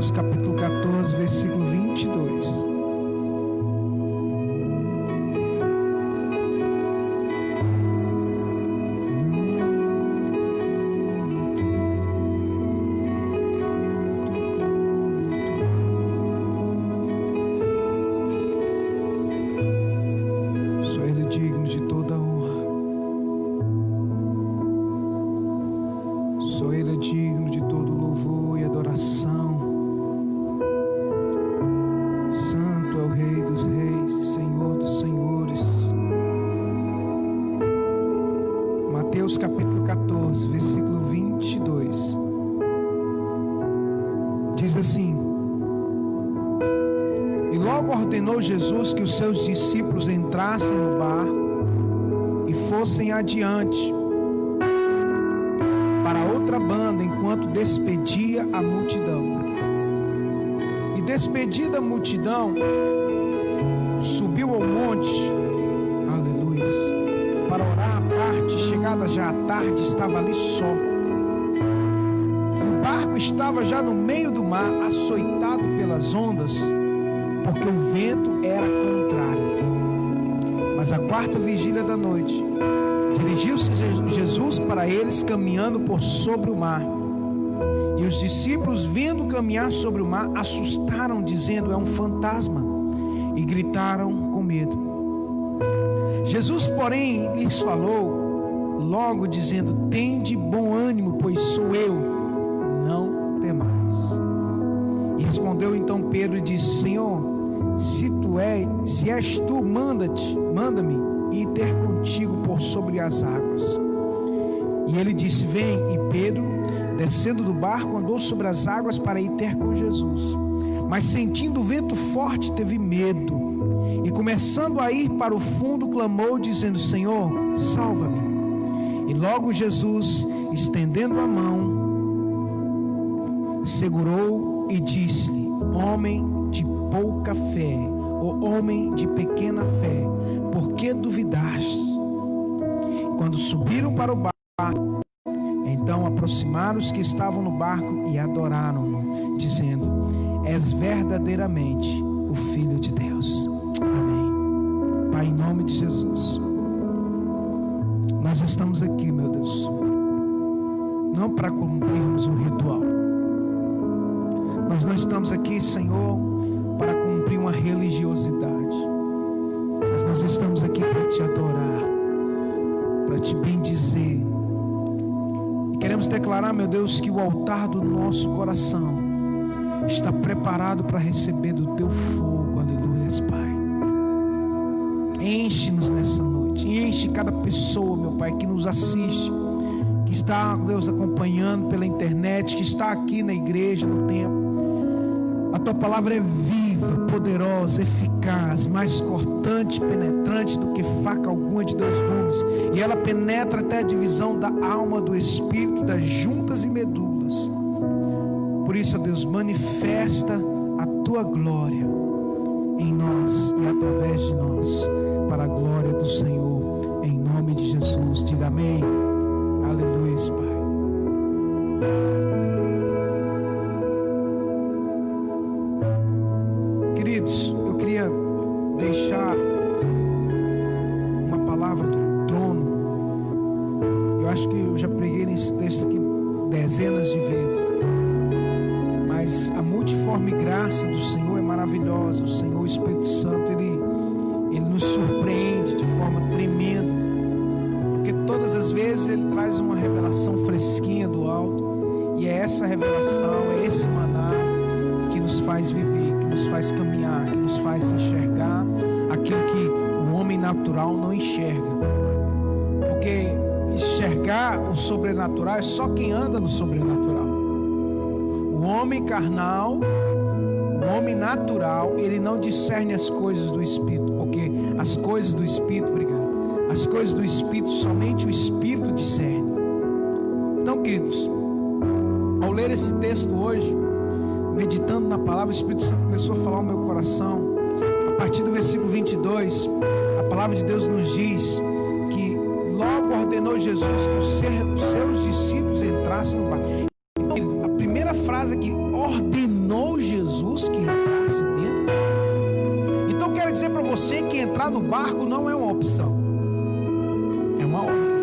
Mateus capítulo 14, versículo 22. Mateus capítulo 14, versículo 22, diz assim: E logo ordenou Jesus que os seus discípulos entrassem no barco e fossem adiante para outra banda, enquanto despedia a multidão. E despedida a multidão, subiu ao monte, aleluia, para orar à parte. Chegada já à tarde, estava ali só. O barco estava já no meio do mar, açoitado pelas ondas, porque o vento era contrário. Mas à quarta vigília da noite, dirigiu-se Jesus para eles, caminhando por sobre o mar. E os discípulos, vendo caminhar sobre o mar, assustaram, dizendo: é um fantasma, e gritaram com medo. Jesus, porém, lhes falou logo, dizendo: tende bom ânimo, pois sou eu, não temais. E respondeu então Pedro e disse: Senhor, se és tu, manda-me ir ter contigo por sobre as águas. E ele disse: vem. E Pedro, descendo do barco, andou sobre as águas para ir ter com Jesus. Mas sentindo o vento forte, teve medo, e começando a ir para o fundo, clamou, dizendo: Senhor, salva-me. E logo Jesus, estendendo a mão, segurou e disse-lhe: homem de pouca fé, ou homem de pequena fé, por que duvidaste? Quando subiram para o barco, então aproximaram os que estavam no barco e adoraram-no, dizendo: és verdadeiramente o Filho de Deus. Amém. Pai, em nome de Jesus, nós estamos aqui, meu Deus, não para cumprirmos um ritual. Nós não estamos aqui, Senhor, para cumprir uma religiosidade, mas nós estamos aqui para te adorar, para te bendizer. E queremos declarar, meu Deus, que o altar do nosso coração está preparado para receber do teu fogo. Aleluia, Pai. Enche-nos nessa noite, enche cada pessoa, meu Pai, que nos assiste, que está, Deus, acompanhando pela internet, que está aqui na igreja, no templo. A tua palavra é viva, poderosa, eficaz, mais cortante, penetrante do que faca alguma de dois gumes, e ela penetra até a divisão da alma, do espírito, das juntas e medulas. Por isso, ó Deus, manifesta a tua glória em nós e através de nós, para a glória do Senhor, em nome de Jesus. Diga amém. Aleluia, Pai. Queridos, eu queria deixar uma palavra do trono. Eu acho que eu já preguei nesse texto aqui dezenas de vezes, mas a multiforme graça do Senhor é maravilhosa. O Senhor, o Espírito Santo, Ele nos surpreende de forma tremenda, porque todas as vezes Ele traz uma revelação fresquinha do alto, e é essa revelação, é esse maná que nos faz viver, que nos faz caminhar, que nos faz enxergar aquilo que o homem natural não enxerga, porque enxergar o sobrenatural é só quem anda no sobrenatural. O homem carnal, o homem natural, ele não discerne as coisas do Espírito, porque as coisas do Espírito, as coisas do Espírito, somente o Espírito discerne. Então, queridos, ao ler esse texto hoje, meditando na palavra, o Espírito Santo começou a falar ao meu coração. A partir do versículo 22, a palavra de Deus nos diz que logo ordenou Jesus que os seus discípulos entrassem no barco. Então, a primeira frase aqui: ordenou você que entrar no barco não é uma opção, é uma ordem.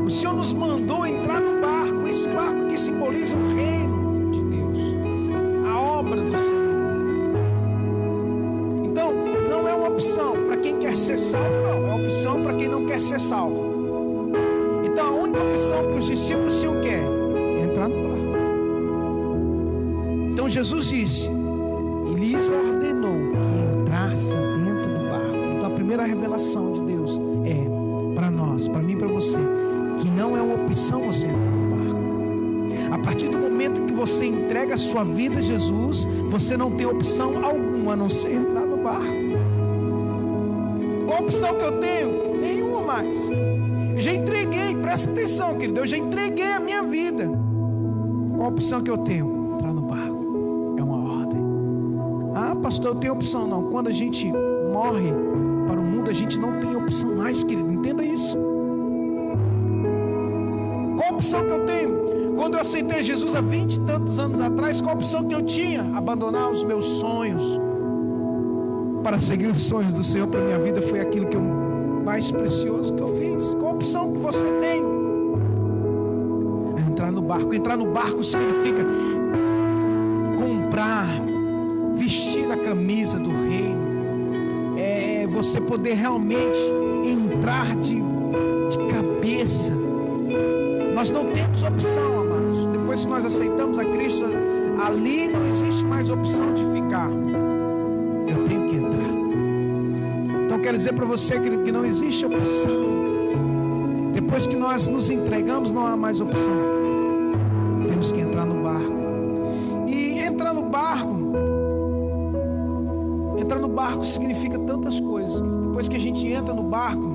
O Senhor nos mandou entrar no barco, esse barco que simboliza o reino de Deus, a obra do Senhor. Então, não é uma opção para quem quer ser salvo, não, é uma opção para quem não quer ser salvo. Então, a única opção que os discípulos tinham que é entrar no barco. Então, Jesus disse, e lhes ordenou que entrasse dentro do barco. Então, a primeira revelação de Deus é para nós, para mim e para você, que não é uma opção você entrar no barco. A partir do momento que você entrega a sua vida a Jesus, você não tem opção alguma a não ser entrar no barco. Qual a opção que eu tenho? Nenhuma mais. Eu já entreguei, presta atenção, querido, eu já entreguei a minha vida. Qual a opção que eu tenho? Entrar no barco. É uma ordem. Ah, pastor, eu tenho opção. Não, quando a gente morre para o mundo, a gente não tem opção mais, querido, entenda isso. Qual a opção que eu tenho? Quando eu aceitei Jesus há 20 e tantos anos atrás, qual a opção que eu tinha? Abandonar os meus sonhos para seguir os sonhos do Senhor para minha vida. Foi aquilo que eu mais precioso que eu fiz. Qual a opção que você tem? Entrar no barco. Entrar no barco significa comprar, vestir a camisa do reino. É você poder realmente entrar de cabeça. Nós não temos opção, amados. Depois que nós aceitamos a Cristo, ali não existe mais opção de ficar. Eu tenho que entrar. Então quero dizer para você, querido, que não existe opção. Depois que nós nos entregamos, não há mais opção. Temos que entrar no barco. E entrar no barco significa tantas coisas. Depois que a gente entra no barco,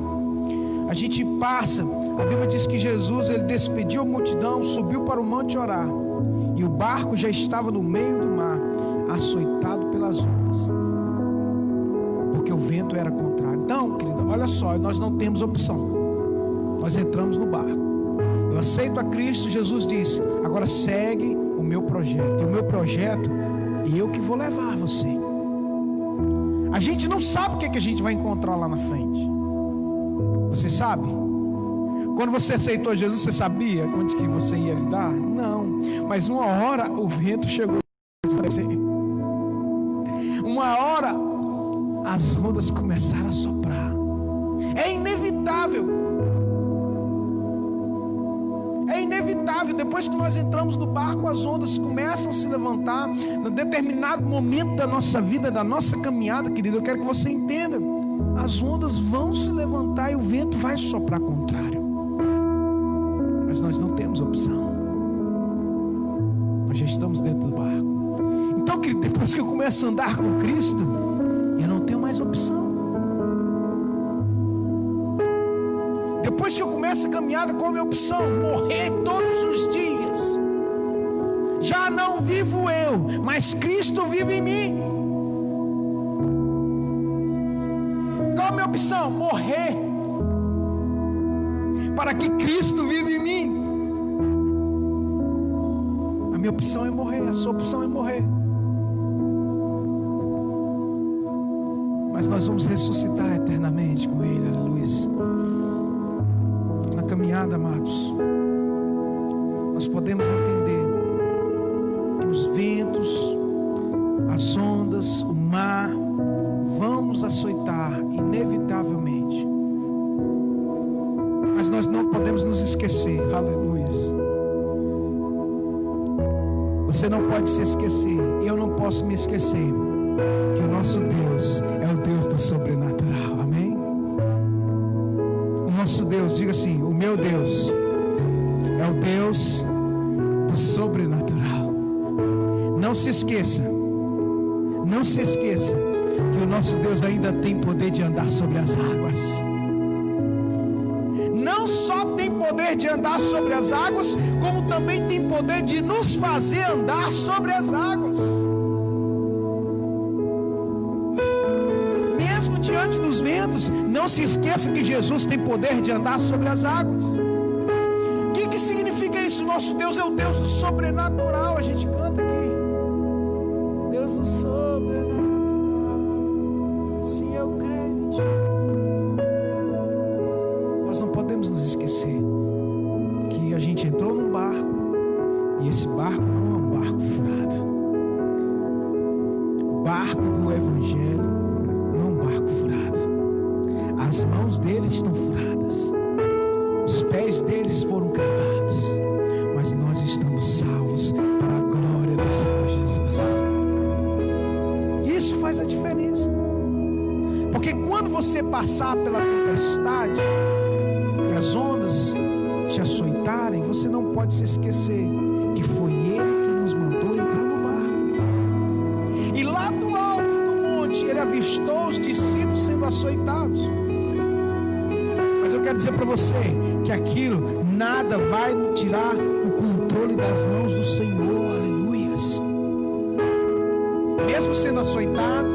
a gente passa. A Bíblia diz que Jesus, ele despediu a multidão, subiu para o monte orar, e o barco já estava no meio do mar, açoitado pelas ondas, porque o vento era contrário. Então, querido, olha só, nós não temos opção. Nós entramos no barco. Eu aceito a Cristo. Jesus disse, agora segue o meu projeto. E o meu projeto, e eu que vou levar você. A gente não sabe o que a gente vai encontrar lá na frente. Você sabe? Quando você aceitou Jesus, você sabia onde que você ia lidar? Não. Mas uma hora o vento chegou. Uma hora as ondas começaram a soprar. É inevitável. É inevitável. Depois que nós entramos no barco, as ondas começam a se levantar. Em determinado momento da nossa vida, da nossa caminhada, querido, eu quero que você entenda. As ondas vão se levantar e o vento vai soprar contrário. Mas nós não temos opção. Nós já estamos dentro do barco. Então, querido, depois que eu começo a andar com Cristo, eu não tenho mais opção. Depois que eu começo a caminhada, qual é a minha opção? Morrer todos os dias. Já não vivo eu, mas Cristo vive em mim. Qual a minha opção? Morrer, para que Cristo vive em mim. A minha opção é morrer, a sua opção é morrer. Mas nós vamos ressuscitar eternamente com Ele, aleluia. Na caminhada, amados, nós podemos entender que os ventos, as ondas, o mar vão nos açoitar inevitavelmente. Mas nós não podemos nos esquecer, aleluia. Você não pode se esquecer, eu não posso me esquecer, que o nosso Deus é o Deus do sobrenatural, amém? O nosso Deus, diga assim, o meu Deus é o Deus do sobrenatural. Não se esqueça, não se esqueça, que o nosso Deus ainda tem poder de andar sobre as águas. Não só tem poder de andar sobre as águas, como também tem poder de nos fazer andar sobre as águas. Mesmo diante dos ventos, não se esqueça que Jesus tem poder de andar sobre as águas. O que significa isso? Nosso Deus é o Deus do sobrenatural. A gente canta aqui, Deus do sobrenatural. E esse barco não é um barco furado. O barco do Evangelho não é um barco furado. As mãos deles estão furadas, os pés deles foram cravados, mas nós estamos salvos para a glória do Senhor Jesus. Isso faz a diferença, porque quando você passar pela tempestade e as ondas te açoitarem, você não pode se esquecer que foi Ele que nos mandou entrar no barco. E lá do alto do monte Ele avistou os discípulos sendo açoitados. Mas eu quero dizer para você que aquilo, nada vai tirar o controle das mãos do Senhor. Aleluias. Mesmo sendo açoitado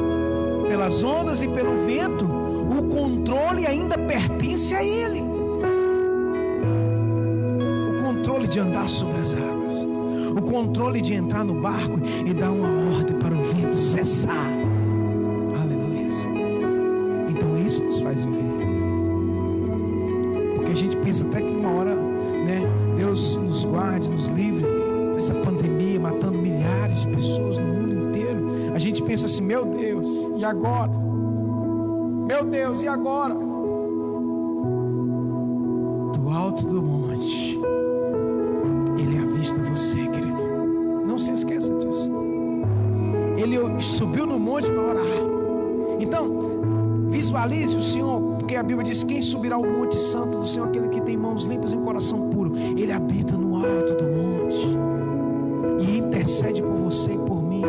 pelas ondas e pelo vento, o controle ainda pertence a Ele. O controle de andar sobre as águas, o controle de entrar no barco e dar uma ordem para o vento cessar. Aleluias. Então isso nos faz viver. Porque a gente pensa até que uma hora, né, Deus nos guarde, nos livre essa pandemia matando milhares de pessoas no mundo inteiro. A gente pensa assim: meu Deus, e agora? Meu Deus, e agora? Do alto do monte Ele avista você, querido. Não se esqueça disso. Ele subiu no monte para orar. Então visualize o Senhor, porque a Bíblia diz: quem subirá ao monte santo do Senhor? Aquele que tem mãos limpas e um coração puro. Ele habita no alto do monte e intercede por você e por mim.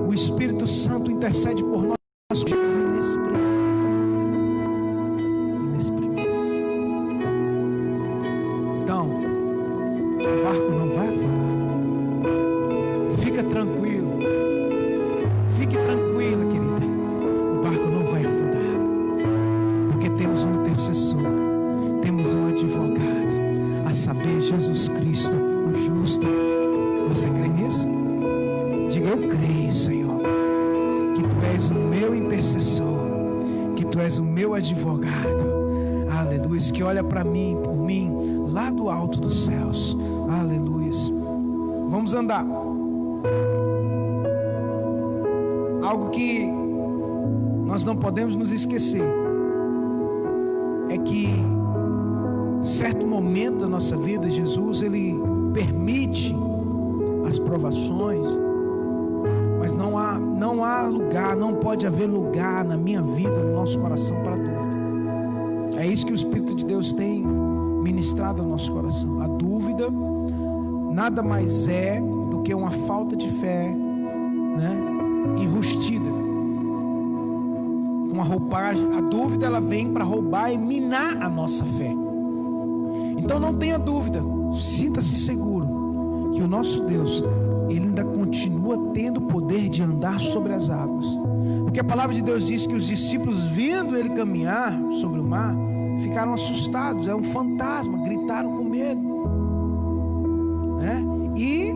O Espírito Santo intercede por nós inexprimíveis. Então, o barco não vai afundar. Fica tranquilo. Fique tranquila, querida. O barco não vai afundar, porque temos um intercessor, temos um advogado, a saber, Jesus Cristo, o justo. Você crê nisso? Diga: eu creio, Senhor, que Tu és o meu intercessor, que Tu és o meu advogado. Aleluia. Que olha para mim, por mim, lá do alto dos céus. Aleluia. Vamos andar. Algo que nós não podemos nos esquecer é que certo momento da nossa vida, Jesus, Ele permite as provações, mas não há lugar, não pode haver lugar na minha vida, no nosso coração, para dúvida. É isso que o Espírito de Deus tem ministrado ao nosso coração. A dúvida nada mais é do que uma falta de fé, né, enrustida, uma roupagem. A dúvida, ela vem para roubar e minar a nossa fé. Então não tenha dúvida, sinta-se seguro que o nosso Deus, Ele ainda continua tendo o poder de andar sobre as águas. Porque a palavra de Deus diz que os discípulos, vendo Ele caminhar sobre o mar, ficaram assustados. É um fantasma, gritaram com medo, né? E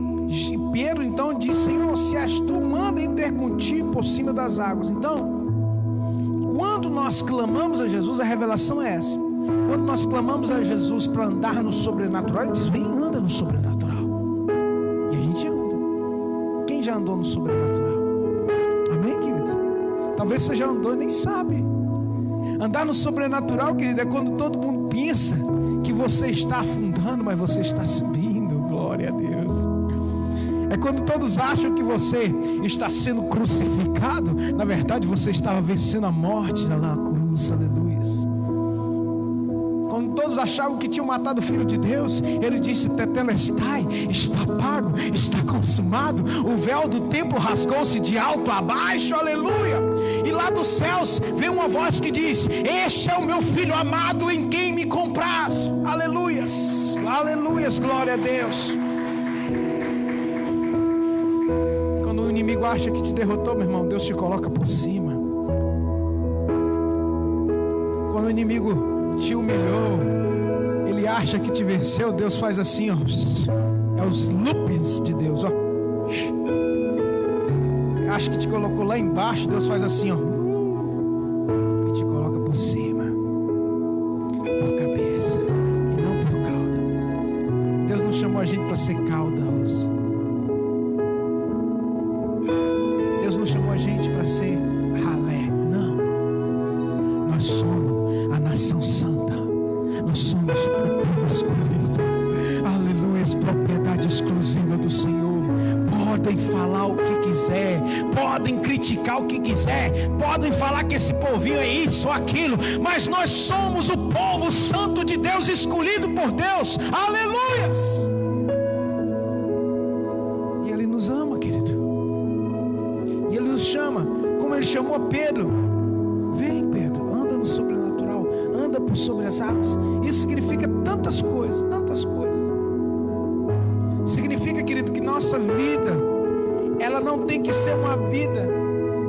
Pedro então disse: Senhor, se és Tu, manda ir ter contigo por cima das águas. Então, quando nós clamamos a Jesus, a revelação é essa. Quando nós clamamos a Jesus para andar no sobrenatural, Ele diz: vem, anda no sobrenatural. E a gente anda. Quem já andou no sobrenatural? Amém, querido? Talvez você já andou e nem sabe. Andar no sobrenatural, querido, é quando todo mundo pensa que você está afundando, mas você está subindo. Glória a Deus. É quando todos acham que você está sendo crucificado, na verdade você estava vencendo a morte lá na cruz. Aleluia. Quando todos achavam que tinham matado o Filho de Deus, Ele disse: tetelestai, está pago, está consumado. O véu do templo rasgou-se de alto a baixo. Aleluia. E lá dos céus vem uma voz que diz: este é o meu Filho amado, em quem me compraz. Aleluias, aleluias, glória a Deus. Quando o inimigo acha que te derrotou, meu irmão, Deus te coloca por cima. Quando o inimigo te humilhou, ele acha que te venceu, Deus faz assim, ó. É os loopings de Deus, ó. Acha que te colocou lá embaixo, Deus faz assim, ó, e te coloca por cima, por cabeça e não por cauda. Deus nos chamou chamou a gente para ser cauda, Rosa. Deus não chamou a gente para ser ralé, não. Nós somos a nação santa, nós somos o povo escolhido, aleluia, propriedade exclusiva do Senhor. Podem falar o que quiser, podem criticar o que quiser, podem falar que esse povinho é isso ou aquilo, mas nós somos o povo santo de Deus, escolhido por Deus, aleluias. E Ele nos ama, querido, e Ele nos chama, como Ele chamou Pedro: vem, Pedro, anda no sobrenatural, anda por sobre as águas. Isso significa tantas coisas, tantas coisas. Significa, querido, que nossa vida, ela não tem que ser uma vida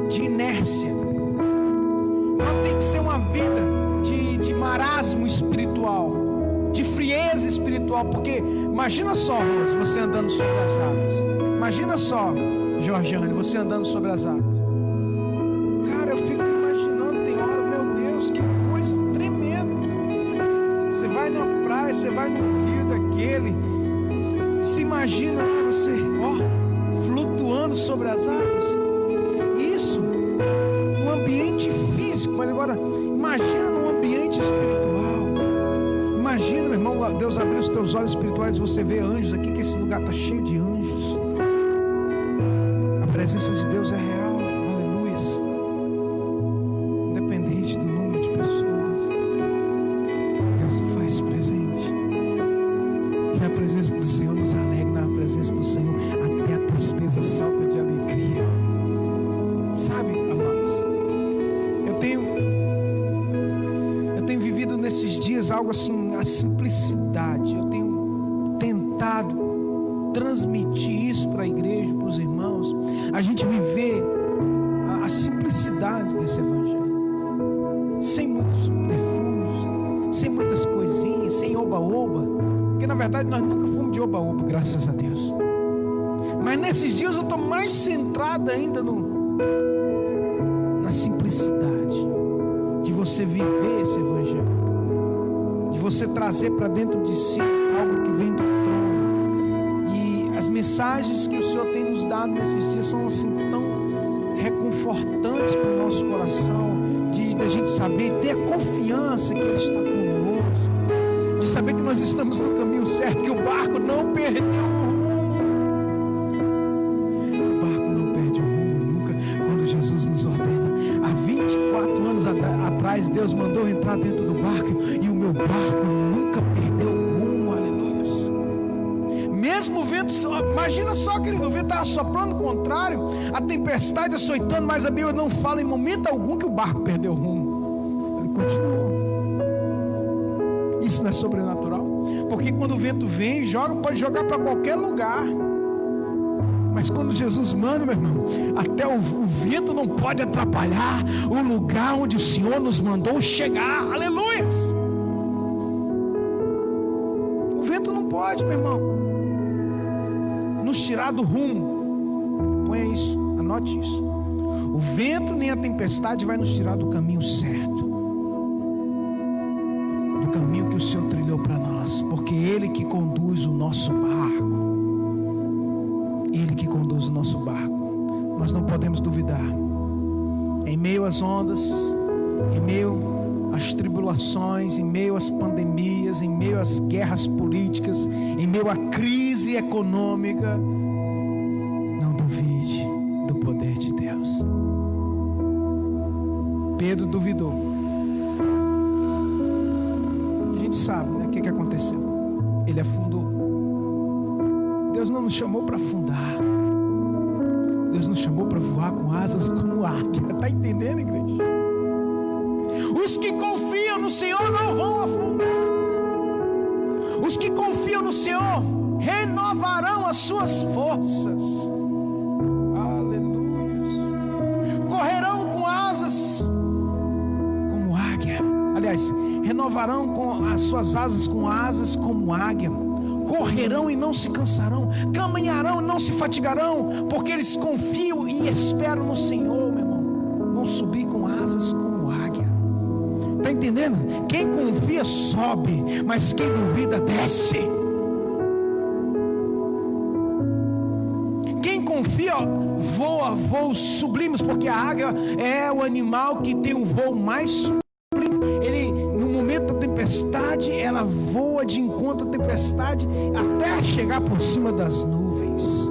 de inércia, não tem que ser uma vida de marasmo espiritual, de frieza espiritual, porque imagina só, Rose, você andando sobre as águas, imagina só, Georgiane, você andando sobre as águas. Cara, eu fico imaginando, tem hora, meu Deus, que coisa tremenda. Você vai na praia, você vai no rio daquele, se imagina lá você, flutuando sobre as águas. Isso no ambiente físico, mas agora imagina no ambiente espiritual. Imagina, meu irmão, Deus abriu os teus olhos espirituais, você vê anjos aqui, que esse lugar está cheio de anjos. A presença de Deus é real, aleluias. Independente do número de pessoas, Deus se faz presente. E a presença do Senhor nos alegra, na presença do Senhor até a tristeza salta de alegria. Sabe, amados, eu tenho vivido nesses dias algo assim, a simplicidade. Eu tenho tentado transmitir isso para a igreja, para os irmãos, a gente viver a simplicidade desse evangelho, sem muitos subterfúgios, sem muitas coisinhas, sem oba-oba, porque na verdade nós nunca fomos de oba-oba, graças a Deus. Mas nesses dias eu estou mais centrado ainda na simplicidade de você viver esse evangelho, de você trazer para dentro de si algo que vem do trono. E as mensagens que o Senhor tem nos dado nesses dias são assim tão reconfortantes para o nosso coração, de a gente saber, ter a confiança que Ele está conosco, de saber que nós estamos no caminho certo, que o barco não perdeu o rumo. O barco não perde o rumo nunca, quando Jesus nos ordena. Há 24 anos atrás Deus mandou entrar dentro do barco, e o meu barco nunca perdeu o rumo, aleluias. Mesmo o vento, imagina só, querido, o vento estava soprando o contrário, a tempestade açoitando, mas a Bíblia não fala em momento algum que o barco perdeu o rumo. Ele continuou. Isso não é sobrenatural? Porque quando o vento vem, pode jogar para qualquer lugar. Mas quando Jesus manda, meu irmão, até o vento não pode atrapalhar o lugar onde o Senhor nos mandou chegar. Aleluias! O vento não pode, meu irmão, nos tirar do rumo. Ponha isso, anote isso. O vento nem a tempestade vai nos tirar do caminho certo, do caminho que o Senhor trilhou para nós, porque Ele que conduz o nosso barco. Ele que conduz o nosso barco. Nós não podemos duvidar. Em meio às ondas, em meio às tribulações, em meio às pandemias, em meio às guerras políticas, em meio à crise econômica, não duvide do poder de Deus. Pedro duvidou. A gente sabe, né, o que aconteceu. Ele afundou. Deus não nos chamou para afundar. Deus nos chamou para voar com asas como águia. Está entendendo, igreja? Os que confiam no Senhor não vão afundar. Os que confiam no Senhor renovarão as suas forças. Aleluia. Correrão com asas como águia. Aliás, renovarão com as suas asas com asas como águia. Correrão e não se cansarão, caminharão e não se fatigarão, porque eles confiam e esperam no Senhor, meu irmão. Vão subir com asas como águia. Está entendendo? Quem confia sobe, mas quem duvida desce. confia, voa voos sublimes, porque a águia é o animal que tem um voo mais sublime. Ele, no momento da tempestade, ela voa de encontro à tempestade até chegar por cima das nuvens.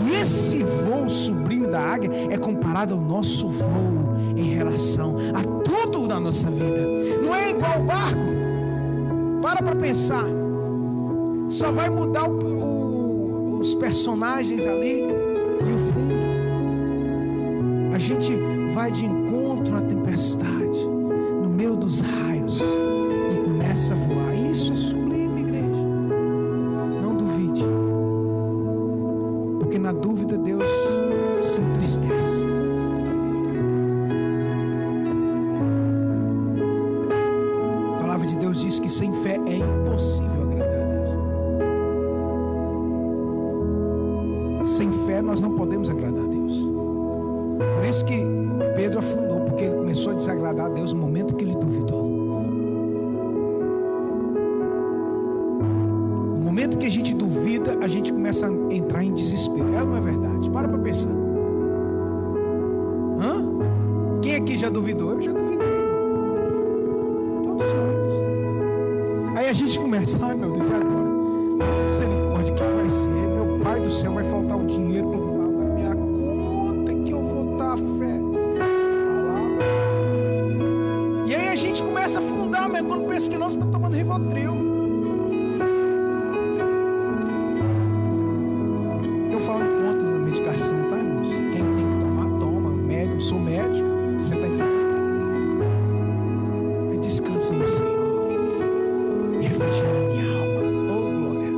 E esse voo sublime da águia é comparado ao nosso voo em relação a tudo na nossa vida. Não é igual o barco. Para pensar. Só vai mudar os personagens ali e o fundo. A gente vai de encontro à tempestade, no meio dos raios, e começa a voar. Isso é sublime, igreja. Não duvide, porque na dúvida Deus se entristece. A palavra de Deus diz que sem fé é impossível agradar a Deus. Sem fé nós não podemos agradar a Deus. Por isso que Pedro afundou, porque ele começou a desagradar a Deus no momento que ele duvidou. No momento que a gente duvida, a gente começa a entrar em desespero. É ou não é verdade? Para pensar. Quem aqui já duvidou? Eu já duvidei. Todos nós. Aí a gente começa, ai meu Deus, e agora? Misericórdia, o que vai ser? Meu Pai do céu, vai faltar o dinheiro para pagar minha conta, que eu vou dar fé. E aí a gente começa a afundar, mas quando pensa que não, você está tomando Rivotril. Estou falando contra da medicação, tá, irmãos? Quem tem que tomar, toma. Médico, sou médico, você está entendendo? Mas descansa no Senhor. Refrigera minha alma. Oh, glória.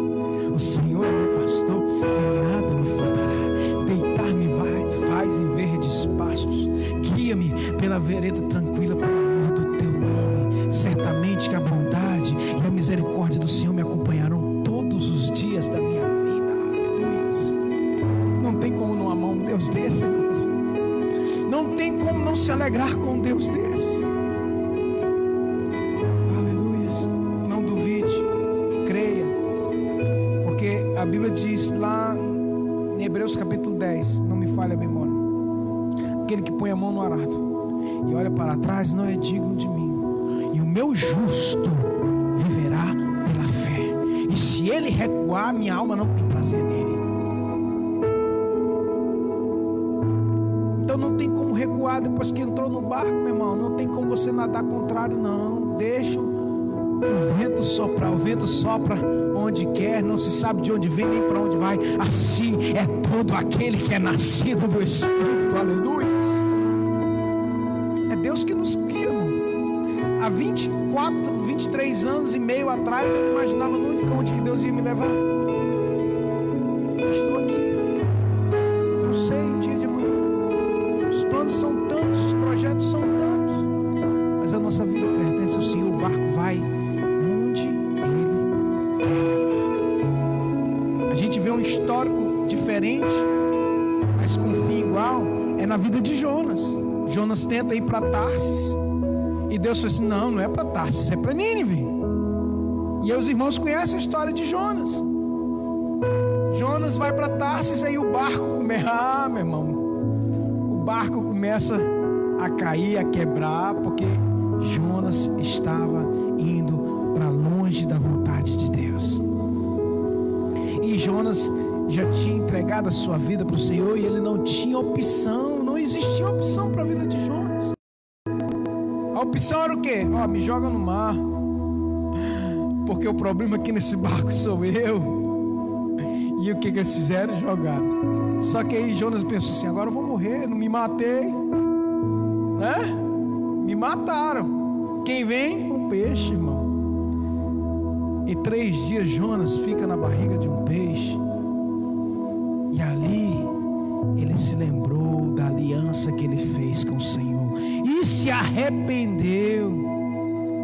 O Senhor é meu pastor, e nada me faltará. Deitar-me faz em verdes pastos. Guia-me pela vereda tranquila, pelo amor do teu nome. Certamente que a bondade e a misericórdia do Senhor me acompanharão todos os dias da minha vida. Aleluia. Não tem como não amar um Deus desse, irmãos. Não tem como não se alegrar com um Deus desse. A Bíblia diz lá em Hebreus capítulo 10, não me falha a memória, aquele que põe a mão no arado e olha para trás não é digno de mim, e o meu justo viverá pela fé, e se ele recuar, minha alma não tem prazer nele. Então não tem como recuar depois que entrou no barco, meu irmão. Não tem como você nadar contrário, não. Deixa o vento soprar. O vento sopra onde quer, não se sabe de onde vem nem para onde vai. Assim é todo aquele que é nascido do Espírito. Aleluia. É Deus que nos guia, irmão. Há 23 anos e meio atrás eu não imaginava nunca onde que Deus ia me levar. Estou aqui. Não sei o dia de amanhã. Os planos são tantos, os projetos são tantos, mas a nossa vida pertence ao Senhor. O barco vai onde Ele quer levar. A gente vê um histórico diferente, mas com fim igual, é na vida de Jonas. Jonas tenta ir para Tarsis, e Deus fala assim, não é para Tarsis, é para Nínive. E aí os irmãos conhecem a história de Jonas. Jonas vai para Tarsis, aí o barco começa, meu irmão, o barco começa a cair, a quebrar, porque Jonas estava indo para longe da vontade de Deus. E Jonas já tinha entregado a sua vida para o Senhor, e ele não tinha opção, não existia opção para a vida de Jonas. A opção era o quê? Me joga no mar, porque o problema aqui nesse barco sou eu. E o que eles fizeram? Jogaram. Só que aí Jonas pensou assim, agora eu vou morrer, não me matei, né? Me mataram. Quem vem? Um peixe, irmão. E 3 dias Jonas fica na barriga de um peixe, e ali ele se lembrou da aliança que ele fez com o Senhor e se arrependeu.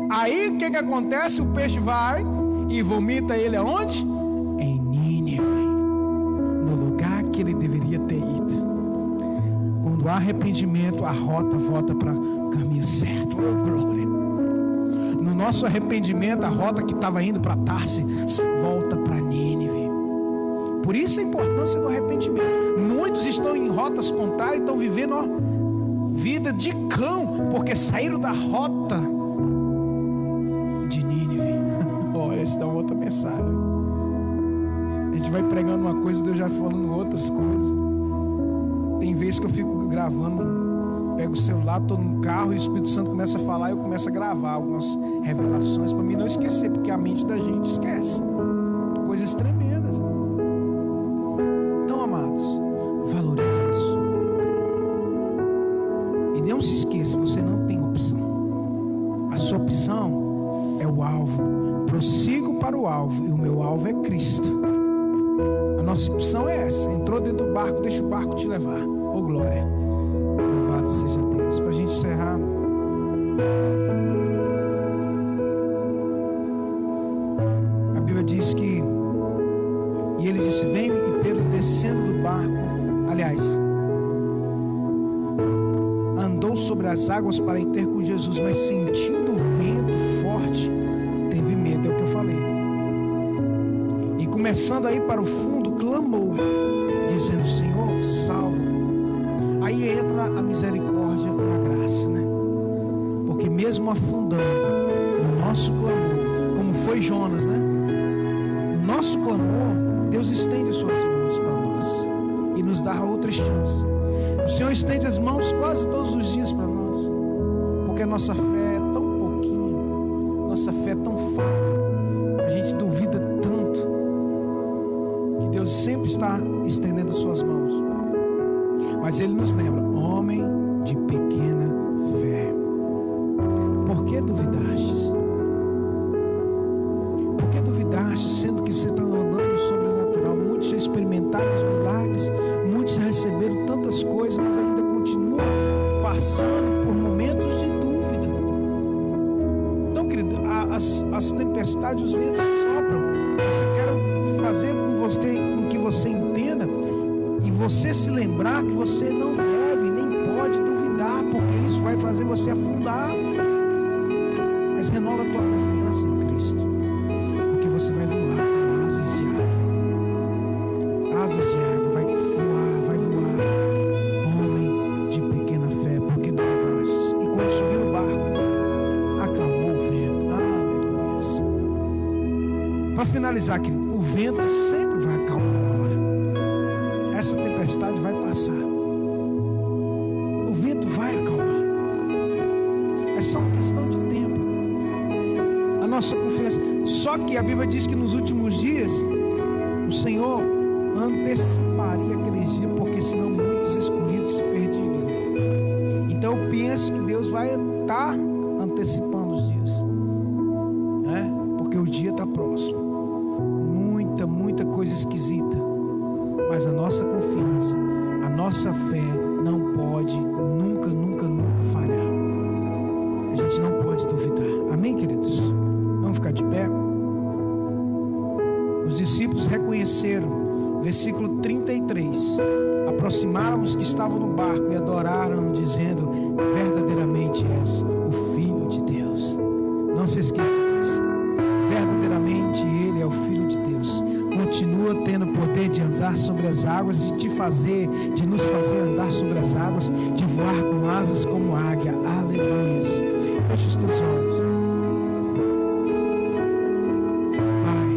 Aí o que acontece? O peixe vai e vomita ele aonde? Em Nínive, no lugar que ele deveria ter ido. Quando há arrependimento, a rota volta para o caminho certo. Oh, glória. No nosso arrependimento, a rota que estava indo para Tarsis volta para Nínive, Por isso a importância do arrependimento. Muitos estão em rotas contrárias, estão vivendo vida de cão, porque saíram da rota de Nínive. Olha, essa é uma outra mensagem. A gente vai pregando uma coisa, Deus já falando outras coisas. Tem vezes que eu fico gravando, pego o celular, estou no carro e o Espírito Santo começa a falar e eu começo a gravar algumas revelações para mim não esquecer, porque a mente da gente esquece coisas tremendas. Então, amados, valorize isso. E não se esqueça, você não tem opção. A sua opção é o alvo. Prossigo para o alvo, e o meu alvo é Cristo. A nossa opção é essa. Entrou dentro do barco, deixa o barco te levar. Oh, glória. Louvado seja Deus. Para a gente encerrar, a Bíblia diz que, e ele disse: vem, e Pedro, descendo do barco, aliás, andou sobre as águas para ir ter com Jesus, mas sentindo o vento forte, teve medo. É o que eu falei. E começando a ir para o fundo, clamou, dizendo: Senhor, salva. Aí entra a misericórdia e a graça, né? Porque mesmo afundando no nosso clamor, como foi Jonas, né? No nosso clamor, Deus estende as suas mãos para nós e nos dá outra chance. O Senhor estende as mãos quase todos os dias para nós, porque a nossa fé é tão pouquinha, nossa fé é tão falha, a gente duvida tanto, que Deus sempre está estendendo as suas mãos. Mas Ele nos lembra: homem de pequena fé, por que duvidaste? Por que duvidaste, sendo que você está andando no sobrenatural? Muitos já experimentaram os milagres, muitos já receberam tantas coisas, mas ainda continuam passando por momentos de dúvida. Então, querido, as tempestades, os ventos sopram. Mas eu quero fazer com que você entenda e você se lembrar que você não deve nem pode duvidar, porque isso vai fazer você afundar. Mas renova a tua confiança em Cristo, porque você vai voar com asas de águia. Asas de águia, vai voar, vai voar. Homem de pequena fé, porque duvidaste. E quando subiu no barco, acalmou o vento. Aleluia. Para finalizar, querido, o vento sempre vai acalmar a hora. Essa tempestade vai passar. O vento vai acalmar. É só uma questão de tempo. A nossa confiança. Só que a Bíblia diz que nos últimos dias o Senhor anteciparia aqueles dias, porque senão muitos escolhidos se perderiam. Então eu penso que Deus vai estar antecipando os dias, né? Porque o dia está próximo. Muita coisa esquisita. Mas a nossa confiança, a nossa fé não pode nunca falhar. A gente não pode duvidar. Amém, queridos? Vamos ficar de pé. Os discípulos reconheceram, versículo 33, aproximaram os que estavam no barco e adoraram, dizendo: verdadeiramente és o Filho de Deus. Não se esqueça disso. Verdadeiramente Ele é o Filho de Deus. Continua tendo o poder de andar sobre as águas, de nos fazer andar sobre as águas, de voar com asas como águia. Aleluia. Feche os teus olhos. Pai,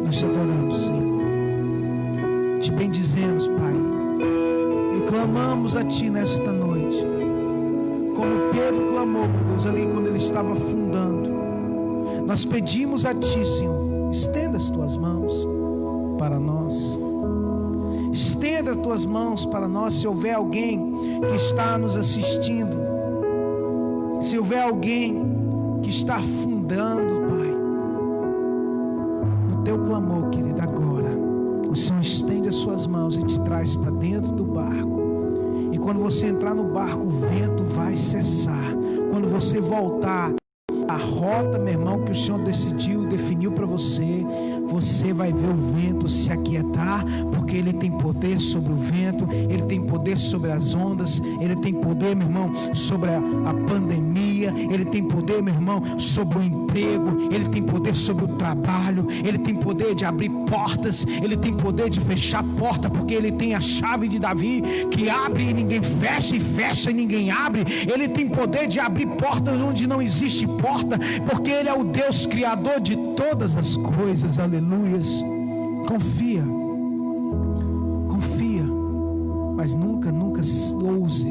nós te adoramos, Senhor. Te bendizemos, Pai, e clamamos a Ti nesta noite, como Pedro clamou, meu Deus, ali quando ele estava afundando. Nós pedimos a Ti, Senhor, estenda as Tuas mãos para nós. Estenda as Tuas mãos para nós. Se houver alguém que está nos assistindo, se houver alguém que está afundando, Pai, no Teu clamor, querido, agora o Senhor estende as Suas mãos e te traz para dentro do barco. E quando você entrar no barco, o vento vai cessar. Quando você voltar a rota, meu irmão, que o Senhor definiu para você, você vai ver o vento se aquietar, porque Ele tem poder sobre o vento, Ele tem poder sobre as ondas, Ele tem poder, meu irmão, sobre a pandemia, economia, Ele tem poder, meu irmão, sobre o emprego, Ele tem poder sobre o trabalho, Ele tem poder de abrir portas, Ele tem poder de fechar porta, porque Ele tem a chave de Davi, que abre e ninguém fecha, e fecha e ninguém abre. Ele tem poder de abrir portas onde não existe porta, porque Ele é o Deus criador de todas as coisas. Aleluias. Confia, mas nunca ouse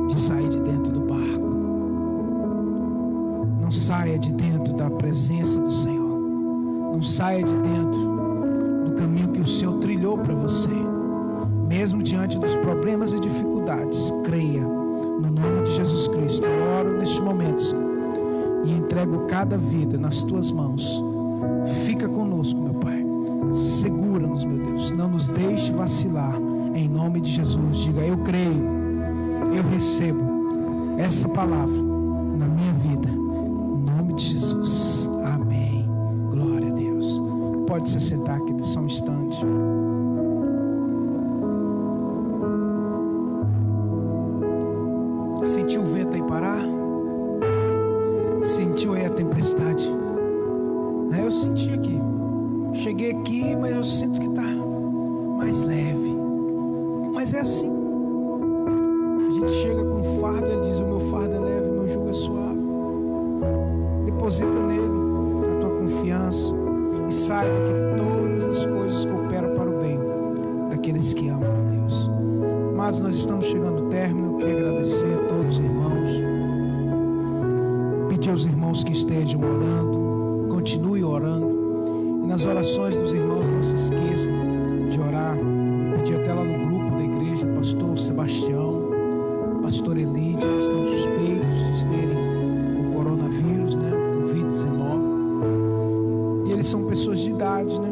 de sair de dentro do barco. Não saia de dentro da presença do Senhor, não saia de dentro do caminho que o Senhor trilhou para você. Mesmo diante dos problemas e dificuldades, creia no nome de Jesus Cristo. Eu oro neste momento, Senhor, e entrego cada vida nas tuas mãos. Fica conosco, meu Pai, segura-nos, meu Deus, não nos deixe vacilar, em nome de Jesus. Diga: eu creio, eu recebo essa palavra na minha vida, em nome de Jesus, amém. Glória a Deus. Pode se sentar aqui só um instante. Sentiu o vento aí parar? Sentiu aí a tempestade? Eu senti aqui. Cheguei aqui, mas eu sinto que está mais leve. Mas é assim. A gente chega com um fardo, Ele diz: o meu fardo é leve, o meu jugo é suave. Deposita nele a tua confiança e saiba que todas as coisas cooperam para o bem daqueles que amam a Deus. Amados, nós estamos chegando ao término. Eu queria agradecer a todos os irmãos, pedir aos irmãos que estejam orando, continue orando, e nas orações dos irmãos não se esqueçam de orar. Pedir até lá no grupo da igreja, pastor Sebastião, pastor Elide, eles estão suspeitos de terem o coronavírus, né, Covid-19, e eles são pessoas de idade, né,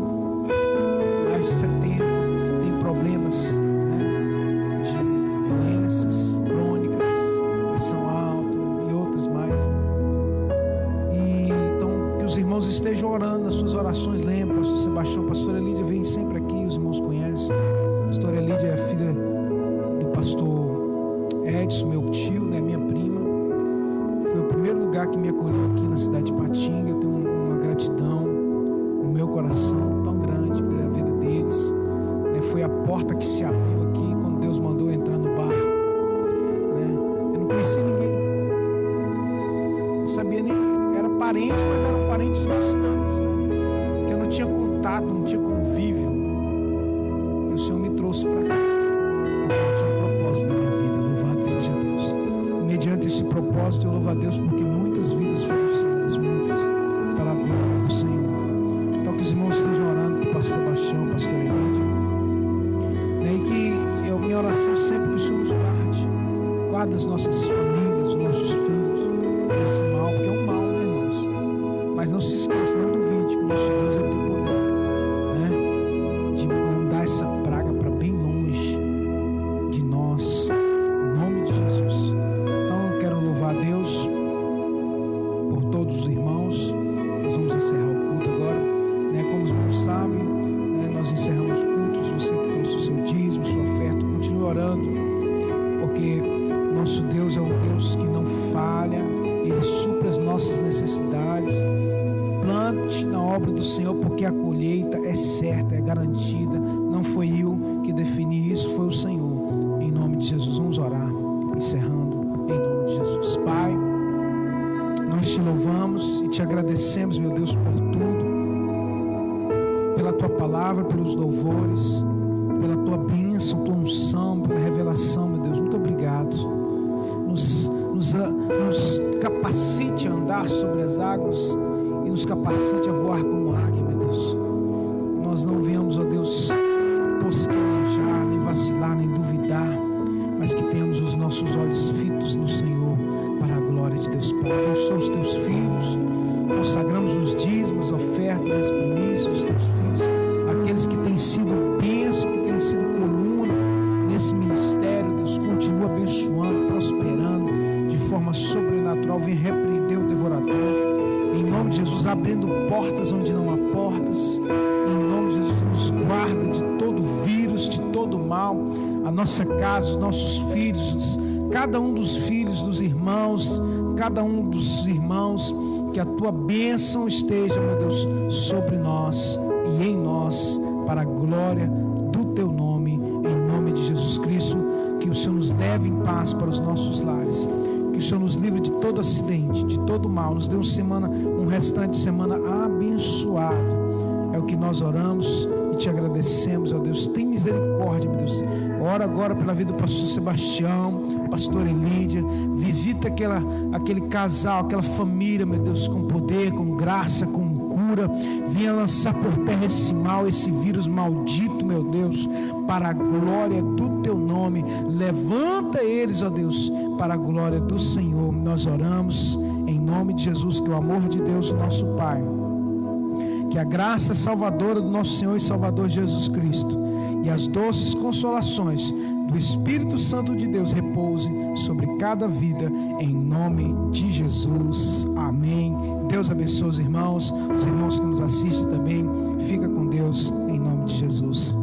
mais de 70, tem problemas, né, de doenças crônicas, pressão alta e outras mais. E então que os irmãos estejam orando nas suas orações. Lembra, pastor Sebastião, pastor Elide vem sempre aqui, os irmãos conhecem. Pastor Elide é filha do pastor Edson, meu tio, né, minha prima. Foi o primeiro lugar que me acolheu aqui na cidade de Patinga. Eu tenho uma gratidão no meu coração tão grande pela vida deles, né? Foi a porta que se abriu aqui quando Deus mandou eu entrar no barco, né? Eu não conhecia ninguém, não sabia nem, era parente, mas eram parentes distantes, né? Que eu não tinha contato, não tinha convívio. E o Senhor me trouxe para cá, porque tinha um propósito da minha vida. Louvado seja Deus. E mediante esse propósito eu louvo a Deus, porque muitas vidas foram salvas, muitas, para a glória do Senhor. Então que os irmãos estejam orando para o pastor Sebastião, pastor Elide, né? E que minha oração sempre que o Senhor nos guarde as nossas famílias, os nossos filhos desse mal, porque é um mal, né, irmãos? Mas não se esqueça, não duvide que o nosso Deus, Ele tem poder, né, de mandar essa praga para bem longe de nós, em nome de Jesus. Então eu quero louvar a Deus por todos os irmãos. Nós vamos encerrar o culto agora, né? Como os irmãos sabem, né, nós encerramos os cultos. Você que trouxe o seu dízimo, sua oferta, continue orando, porque nosso Deus é um Deus que não falha. Ele supre as nossas necessidades. Plante na obra do Senhor, porque a colheita é certa, é garantida. Não foi eu que defini isso, foi o Senhor. Em nome de Jesus, vamos orar, encerrando em nome de Jesus. Pai, nós te louvamos e te agradecemos, meu Deus, por tudo, pela tua palavra, pelos louvores, pela tua bênção, tua unção, pela revelação, meu Deus. Muito obrigado. Nos capacite a andar sobre as águas e nos capacite a voar como águia, meu Deus. Nós não venhamos, ó Deus, posquejar, nem vacilar, nem duvidar, mas que tenhamos os nossos olhos fitos no Senhor, para a glória de Deus. Pai, abençoa os teus filhos, consagramos os dízimos, ofertas, as primícias, os teus filhos, aqueles que têm sido bênção, que têm sido coluna nesse ministério. Deus, continua abençoando, prosperando de forma sobrenatural. Vem repreender o devorador, em nome de Jesus, abrindo portas onde não há portas. Em nome de Jesus, nos guarda de todo vírus, de todo mal, a nossa casa, os nossos filhos, cada um dos filhos dos irmãos, cada um dos irmãos, que a tua bênção esteja, meu Deus, sobre nós e em nós, para a glória do teu nome, em nome de Jesus Cristo. Que o Senhor nos leve em paz para os nossos lares, que o Senhor nos livre de todo acidente, de todo mal, nos dê um restante de semana abençoado. É o que nós oramos e te agradecemos, ó Deus. Tem misericórdia, meu Deus. Ora agora pela vida do pastor Sebastião, pastor Elídia. Visita aquele casal, aquela família, meu Deus, com poder, com graça, com cura. Venha lançar por terra esse mal, esse vírus maldito, meu Deus, para a glória do teu nome. Levanta eles, ó Deus, para a glória do Senhor. Nós oramos em nome de Jesus, que o amor de Deus, nosso Pai, que a graça salvadora do nosso Senhor e Salvador Jesus Cristo e as doces consolações do Espírito Santo de Deus repouse sobre cada vida, em nome de Jesus. Amém. Deus abençoe os irmãos que nos assistem também. Fica com Deus, em nome de Jesus.